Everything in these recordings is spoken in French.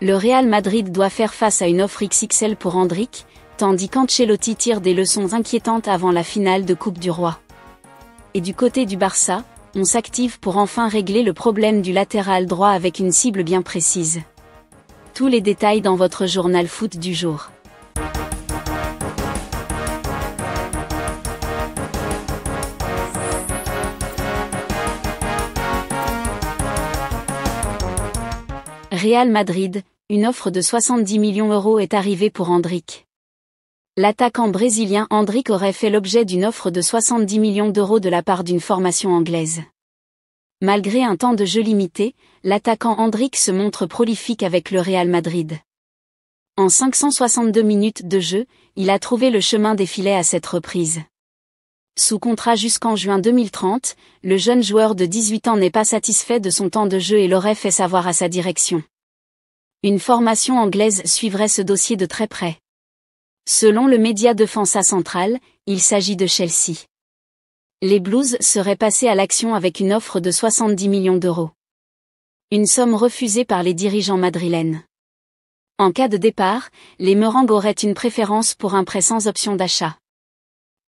Le Real Madrid doit faire face à une offre XXL pour Endrick, tandis qu'Ancelotti tire des leçons inquiétantes avant la finale de Coupe du Roi. Et du côté du Barça, on s'active pour enfin régler le problème du latéral droit avec une cible bien précise. Tous les détails dans votre journal foot du jour. Real Madrid, une offre de 70 millions € est arrivée pour Endrick. L'attaquant brésilien Endrick aurait fait l'objet d'une offre de 70 millions € de la part d'une formation anglaise. Malgré un temps de jeu limité, l'attaquant Endrick se montre prolifique avec le Real Madrid. En 562 minutes de jeu, il a trouvé le chemin des filets à cette reprise. Sous contrat jusqu'en juin 2030, le jeune joueur de 18 ans n'est pas satisfait de son temps de jeu et l'aurait fait savoir à sa direction. Une formation anglaise suivrait ce dossier de très près. Selon le média Defensa Central, il s'agit de Chelsea. Les Blues seraient passés à l'action avec une offre de 70 millions €. Une somme refusée par les dirigeants madrilènes. En cas de départ, les Merengues auraient une préférence pour un prêt sans option d'achat.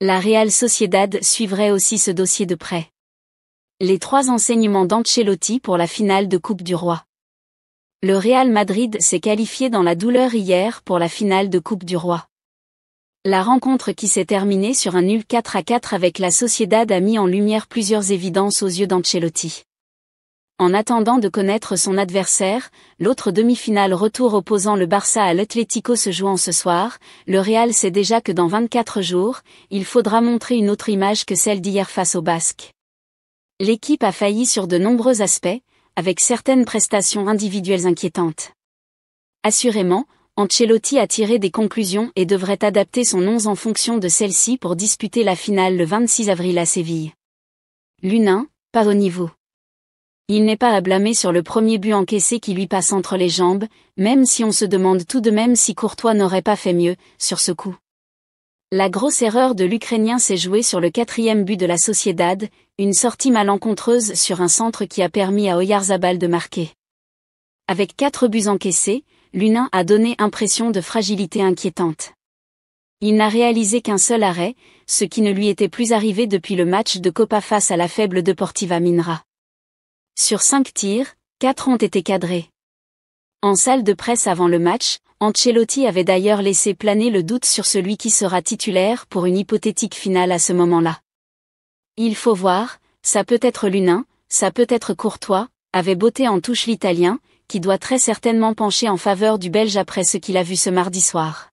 La Real Sociedad suivrait aussi ce dossier de près. Les 3 enseignements d'Ancelotti pour la finale de Coupe du Roi. Le Real Madrid s'est qualifié dans la douleur hier pour la finale de Coupe du Roi. La rencontre qui s'est terminée sur un nul 4-4 avec la Sociedad a mis en lumière plusieurs évidences aux yeux d'Ancelotti. En attendant de connaître son adversaire, l'autre demi-finale retour opposant le Barça à l'Atlético se jouant ce soir, le Real sait déjà que dans 24 jours, il faudra montrer une autre image que celle d'hier face aux Basques. L'équipe a failli sur de nombreux aspects, avec certaines prestations individuelles inquiétantes. Assurément, Ancelotti a tiré des conclusions et devrait adapter son 11 en fonction de celle-ci pour disputer la finale le 26 avril à Séville. L'Hunain, pas au niveau. Il n'est pas à blâmer sur le premier but encaissé qui lui passe entre les jambes, même si on se demande tout de même si Courtois n'aurait pas fait mieux, sur ce coup. La grosse erreur de l'Ukrainien s'est jouée sur le 4e but de la Sociedad, une sortie malencontreuse sur un centre qui a permis à Oyarzabal de marquer. Avec 4 buts encaissés, l'Hunain a donné impression de fragilité inquiétante. Il n'a réalisé qu'un seul arrêt, ce qui ne lui était plus arrivé depuis le match de Copa face à la faible Deportiva Minera. Sur 5 tirs, 4 ont été cadrés. En salle de presse avant le match, Ancelotti avait d'ailleurs laissé planer le doute sur celui qui sera titulaire pour une hypothétique finale à ce moment-là. Il faut voir, ça peut être l'Hunain, ça peut être Courtois, avait botté en touche l'Italien, qui doit très certainement pencher en faveur du Belge après ce qu'il a vu ce mardi soir.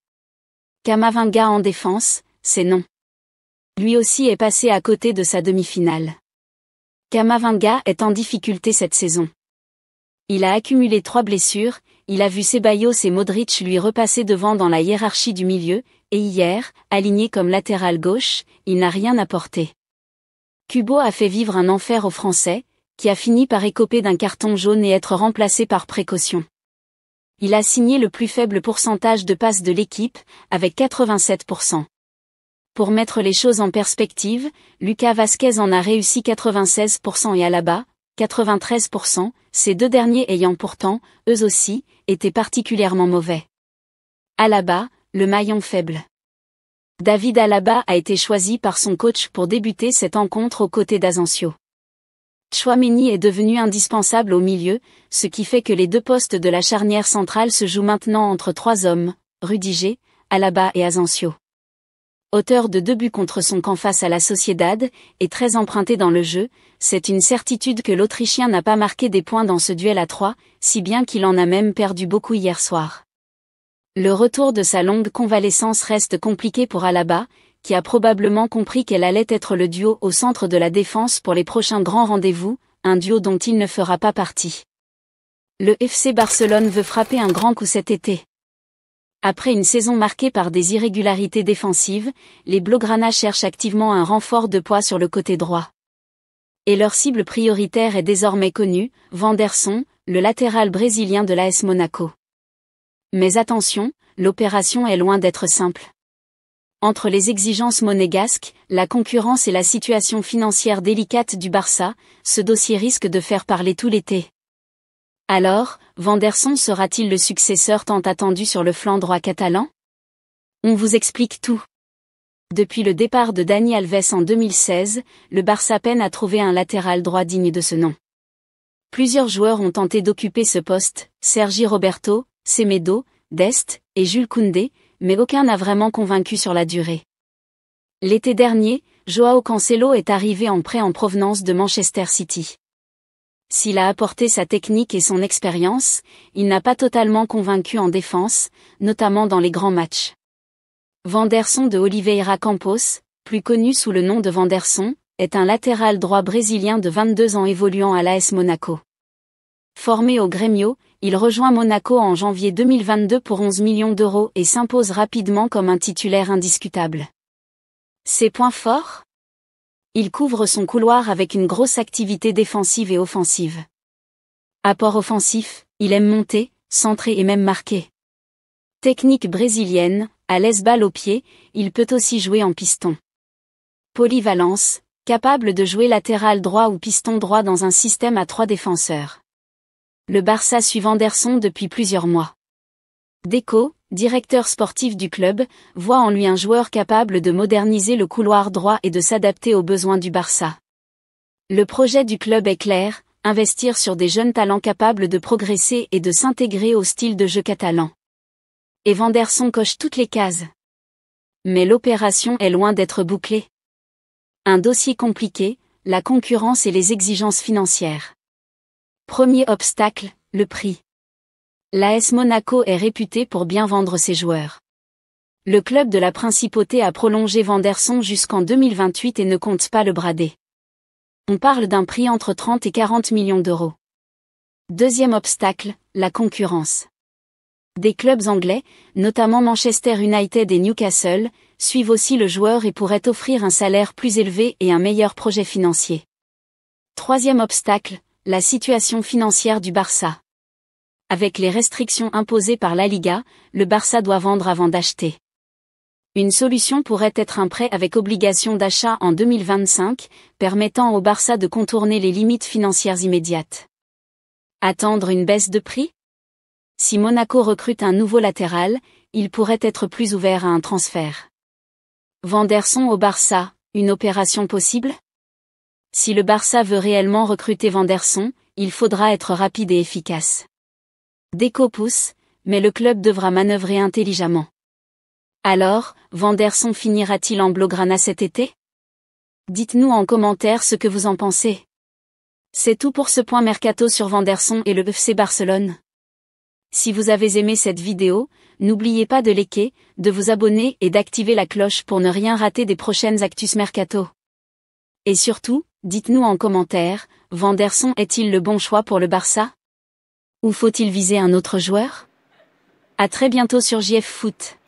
Camavinga en défense, c'est non. Lui aussi est passé à côté de sa demi-finale. Camavinga est en difficulté cette saison. Il a accumulé 3 blessures, il a vu Ceballos et Modric lui repasser devant dans la hiérarchie du milieu, et hier, aligné comme latéral gauche, il n'a rien apporté. Kubo a fait vivre un enfer aux Français, qui a fini par écoper d'un carton jaune et être remplacé par précaution. Il a signé le plus faible pourcentage de passes de l'équipe, avec 87%. Pour mettre les choses en perspective, Lucas Vazquez en a réussi 96% et Alaba, 93%, ces 2 derniers ayant pourtant, eux aussi, été particulièrement mauvais. Alaba, le maillon faible. David Alaba a été choisi par son coach pour débuter cette rencontre aux côtés d'Asensio. Tchouaméni est devenu indispensable au milieu, ce qui fait que les 2 postes de la charnière centrale se jouent maintenant entre 3 hommes, Rudiger, Alaba et Asensio. Auteur de 2 buts contre son camp face à la Sociedad, et très emprunté dans le jeu, c'est une certitude que l'Autrichien n'a pas marqué des points dans ce duel à 3, si bien qu'il en a même perdu beaucoup hier soir. Le retour de sa longue convalescence reste compliqué pour Alaba, qui a probablement compris qu'elle allait être le duo au centre de la défense pour les prochains grands rendez-vous, un duo dont il ne fera pas partie. Le FC Barcelone veut frapper un grand coup cet été. Après une saison marquée par des irrégularités défensives, les Blaugrana cherchent activement un renfort de poids sur le côté droit. Et leur cible prioritaire est désormais connue, Vanderson, le latéral brésilien de l'AS Monaco. Mais attention, l'opération est loin d'être simple. Entre les exigences monégasques, la concurrence et la situation financière délicate du Barça, ce dossier risque de faire parler tout l'été. Alors, Vanderson sera-t-il le successeur tant attendu sur le flanc droit catalan? On vous explique tout. Depuis le départ de Dani Alves en 2016, le Barça peine à trouver un latéral droit digne de ce nom. Plusieurs joueurs ont tenté d'occuper ce poste, Sergi Roberto, Semedo, Dest et Jules Koundé, mais aucun n'a vraiment convaincu sur la durée. L'été dernier, Joao Cancelo est arrivé en prêt en provenance de Manchester City. S'il a apporté sa technique et son expérience, il n'a pas totalement convaincu en défense, notamment dans les grands matchs. Vanderson de Oliveira Campos, plus connu sous le nom de Vanderson, est un latéral droit brésilien de 22 ans évoluant à l'AS Monaco. Formé au Grêmio, il rejoint Monaco en janvier 2022 pour 11 millions d'euros et s'impose rapidement comme un titulaire indiscutable. Ses points forts? Il couvre son couloir avec une grosse activité défensive et offensive. Apport offensif, il aime monter, centrer et même marquer. Technique brésilienne, à l'aise balle au pied, il peut aussi jouer en piston. Polyvalence, capable de jouer latéral droit ou piston droit dans un système à 3 défenseurs. Le Barça suit Vanderson depuis plusieurs mois. Deco, directeur sportif du club, voit en lui un joueur capable de moderniser le couloir droit et de s'adapter aux besoins du Barça. Le projet du club est clair, investir sur des jeunes talents capables de progresser et de s'intégrer au style de jeu catalan. Et Vanderson coche toutes les cases. Mais l'opération est loin d'être bouclée. Un dossier compliqué, la concurrence et les exigences financières. Premier obstacle, le prix. L'AS Monaco est réputé pour bien vendre ses joueurs. Le club de la Principauté a prolongé Vanderson jusqu'en 2028 et ne compte pas le brader. On parle d'un prix entre 30 et 40 millions d'euros. Deuxième obstacle, la concurrence. Des clubs anglais, notamment Manchester United et Newcastle, suivent aussi le joueur et pourraient offrir un salaire plus élevé et un meilleur projet financier. Troisième obstacle, la situation financière du Barça. Avec les restrictions imposées par la Liga, le Barça doit vendre avant d'acheter. Une solution pourrait être un prêt avec obligation d'achat en 2025, permettant au Barça de contourner les limites financières immédiates. Attendre une baisse de prix? Si Monaco recrute un nouveau latéral, il pourrait être plus ouvert à un transfert. Vanderson au Barça, une opération possible? Si le Barça veut réellement recruter Vanderson, il faudra être rapide et efficace. Deco pousse, mais le club devra manœuvrer intelligemment. Alors, Vanderson finira-t-il en blaugrana cet été? Dites-nous en commentaire ce que vous en pensez. C'est tout pour ce point mercato sur Vanderson et le FC Barcelone. Si vous avez aimé cette vidéo, n'oubliez pas de liker, de vous abonner et d'activer la cloche pour ne rien rater des prochaines actus mercato. Et surtout, dites-nous en commentaire, Vanderson est-il le bon choix pour le Barça? Ou faut-il viser un autre joueur? À très bientôt sur JF Foot.